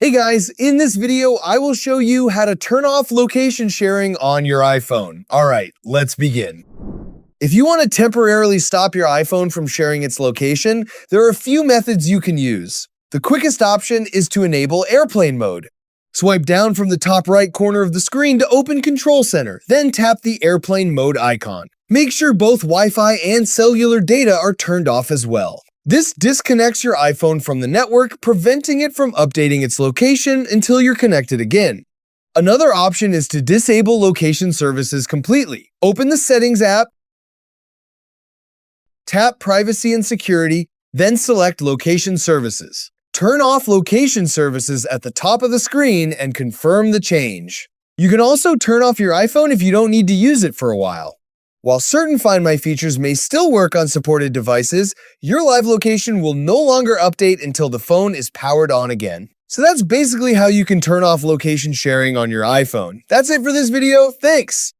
Hey guys, in this video, I will show you how to turn off location sharing on your iPhone. All right, let's begin. If you want to temporarily stop your iPhone from sharing its location, there are a few methods you can use. The quickest option is to enable airplane mode. Swipe down from the top right corner of the screen to open Control Center, then tap the airplane mode icon. Make sure both Wi-Fi and cellular data are turned off as well. This disconnects your iPhone from the network, preventing it from updating its location until you're connected again. Another option is to disable location services completely. Open the Settings app, tap Privacy and Security, then select Location Services. Turn off location services at the top of the screen and confirm the change. You can also turn off your iPhone if you don't need to use it for a while. While certain Find My features may still work on supported devices, your live location will no longer update until the phone is powered on again. So that's basically how you can turn off location sharing on your iPhone. That's it for this video. Thanks!